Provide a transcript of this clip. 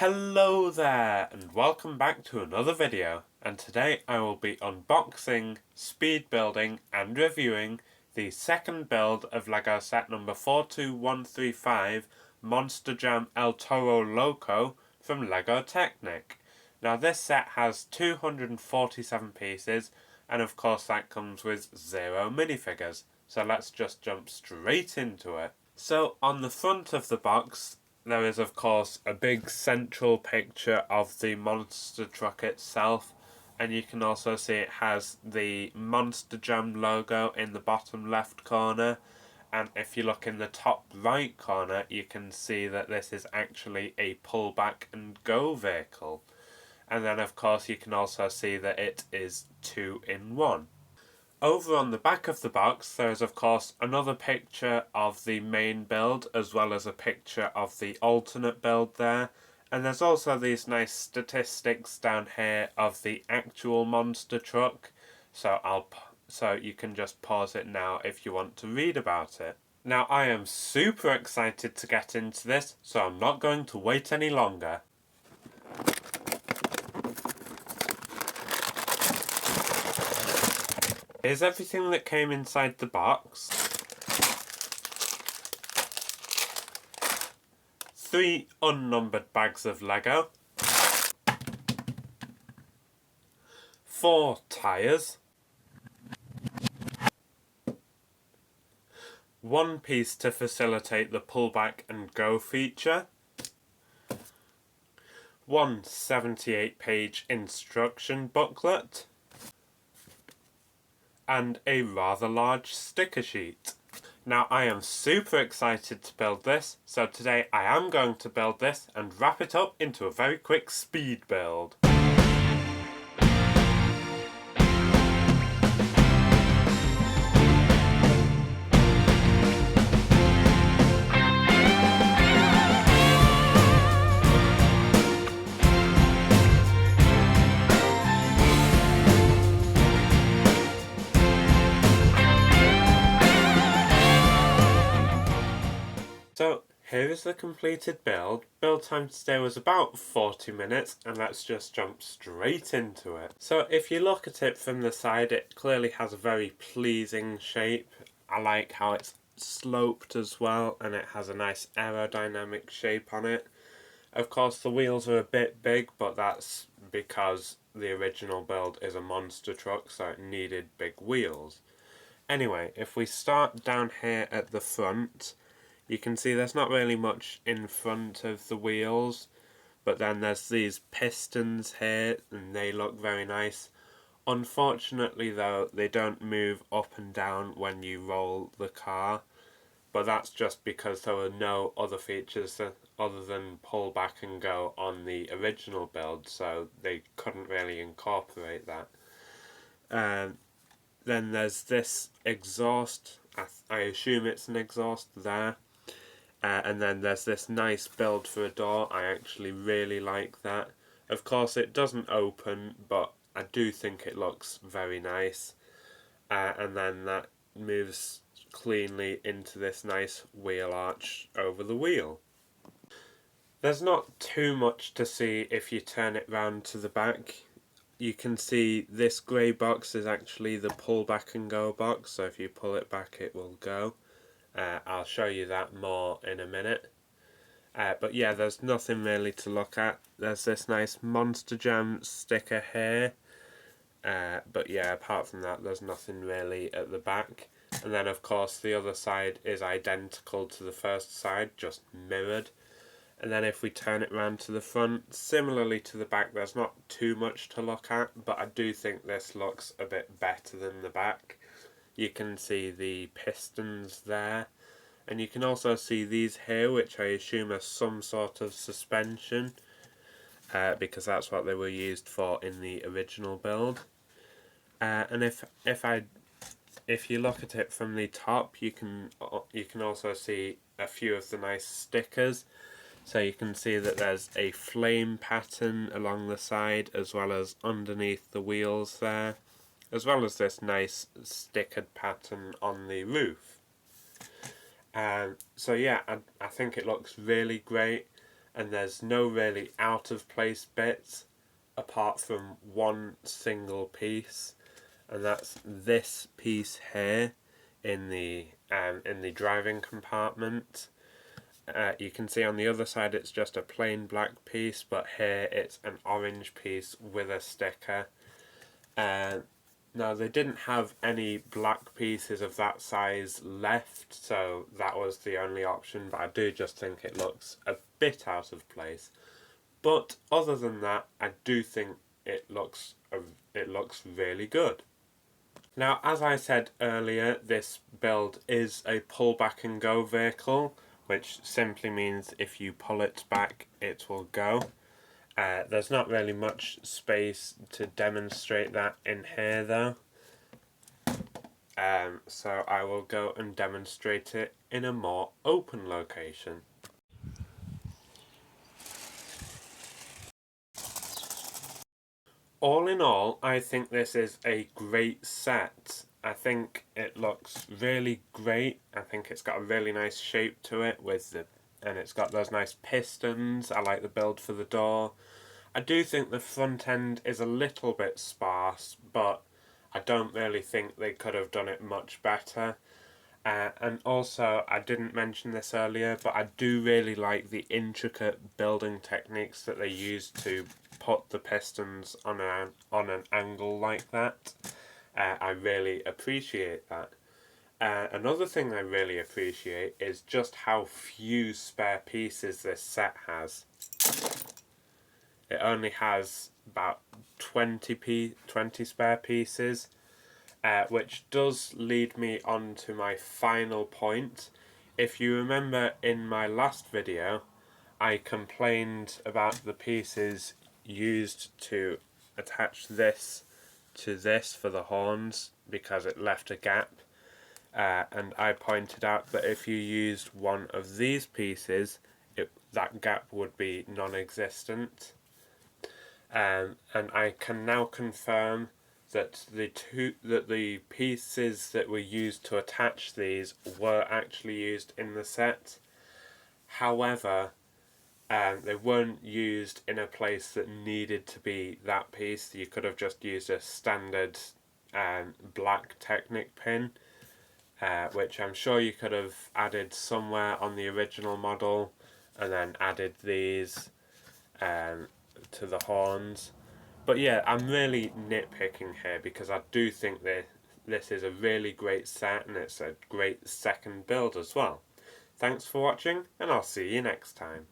Hello there and welcome back to another video, and today I will be unboxing, speed building and reviewing the second build of LEGO set number 42135 Monster Jam El Toro Loco from LEGO Technic. Now this set has 247 pieces and of course that comes with 0 minifigures, so let's just jump straight into it. So on the front of the box there is of course a big central picture of the monster truck itself, and you can also see it has the Monster Jam logo in the bottom left corner, and if you look in the top right corner you can see that this is actually a pull back and go vehicle, and then of course you can also see that it is 2-in-1. Over on the back of the box there is of course another picture of the main build as well as a picture of the alternate build there, and there's also these nice statistics down here of the actual monster truck, so you can just pause it now if you want to read about it. Now I am super excited to get into this, so I'm not going to wait any longer. Here's everything that came inside the box. 3 unnumbered bags of Lego. 4 tyres. 1 piece to facilitate the pullback and go feature. 1 78-page instruction booklet. And a rather large sticker sheet. Now I am super excited to build this, so today I am going to build this and wrap it up into a very quick speed build. So here is the completed build. Build time today was about 40 minutes, and let's just jump straight into it. So if you look at it from the side, it clearly has a very pleasing shape. I like how it's sloped as well, and it has a nice aerodynamic shape on it. Of course the wheels are a bit big, but that's because the original build is a monster truck, so it needed big wheels. Anyway, if we start down here at the front, you can see there's not really much in front of the wheels, but then there's these pistons here and they look very nice. Unfortunately though, they don't move up and down when you roll the car, but that's just because there were no other features other than pull back and go on the original build, so they couldn't really incorporate that. Then there's this exhaust, I assume it's an exhaust there. And then there's this nice build for a door. I actually really like that. Of course it doesn't open, but I do think it looks very nice. And then that moves cleanly into this nice wheel arch over the wheel. There's not too much to see if you turn it round to the back. You can see this grey box is actually the pull back and go box, so if you pull it back it will go. I'll show you that more in a minute. But yeah, there's nothing really to look at. There's this nice Monster Jam sticker here. But yeah, apart from that, there's nothing really at the back. And then of course the other side is identical to the first side, just mirrored. And then if we turn it around to the front, similarly to the back, there's not too much to look at, but I do think this looks a bit better than the back. You can see the pistons there, and you can also see these here, which I assume are some sort of suspension, because that's what they were used for in the original build. And if you look at it from the top, you can also see a few of the nice stickers. So you can see that there's a flame pattern along the side as well as underneath the wheels there, as well as this nice stickered pattern on the roof. So yeah, I think it looks really great. and there's no really out of place bits apart from one single piece, and that's this piece here in the driving compartment. You can see on the other side it's just a plain black piece, but here it's an orange piece with a sticker. Now, they didn't have any black pieces of that size left, so that was the only option, but I do just think it looks a bit out of place. But other than that, I do think it looks really good. Now, as I said earlier, this build is a pull back and go vehicle, which simply means if you pull it back, it will go. There's not really much space to demonstrate that in here though. So I will go and demonstrate it in a more open location. All in all, I think this is a great set. I think it looks really great. I think it's got a really nice shape to it and it's got those nice pistons. I like the build for the door. I do think the front end is a little bit sparse, but I don't really think they could have done it much better. And also, I didn't mention this earlier, but I do really like the intricate building techniques that they use to put the pistons on an angle like that. I really appreciate that. Another thing I really appreciate is just how few spare pieces this set has. It only has about 20 spare pieces, which does lead me on to my final point. If you remember in my last video, I complained about the pieces used to attach this to this for the horns because it left a gap. And I pointed out that if you used one of these pieces, that gap would be non-existent. And I can now confirm that the pieces that were used to attach these were actually used in the set. However, they weren't used in a place that needed to be that piece. You could have just used a standard black Technic pin, which I'm sure you could have added somewhere on the original model, and then added these to the horns. But yeah, I'm really nitpicking here because I do think that this is a really great set and it's a great second build as well. Thanks for watching, and I'll see you next time.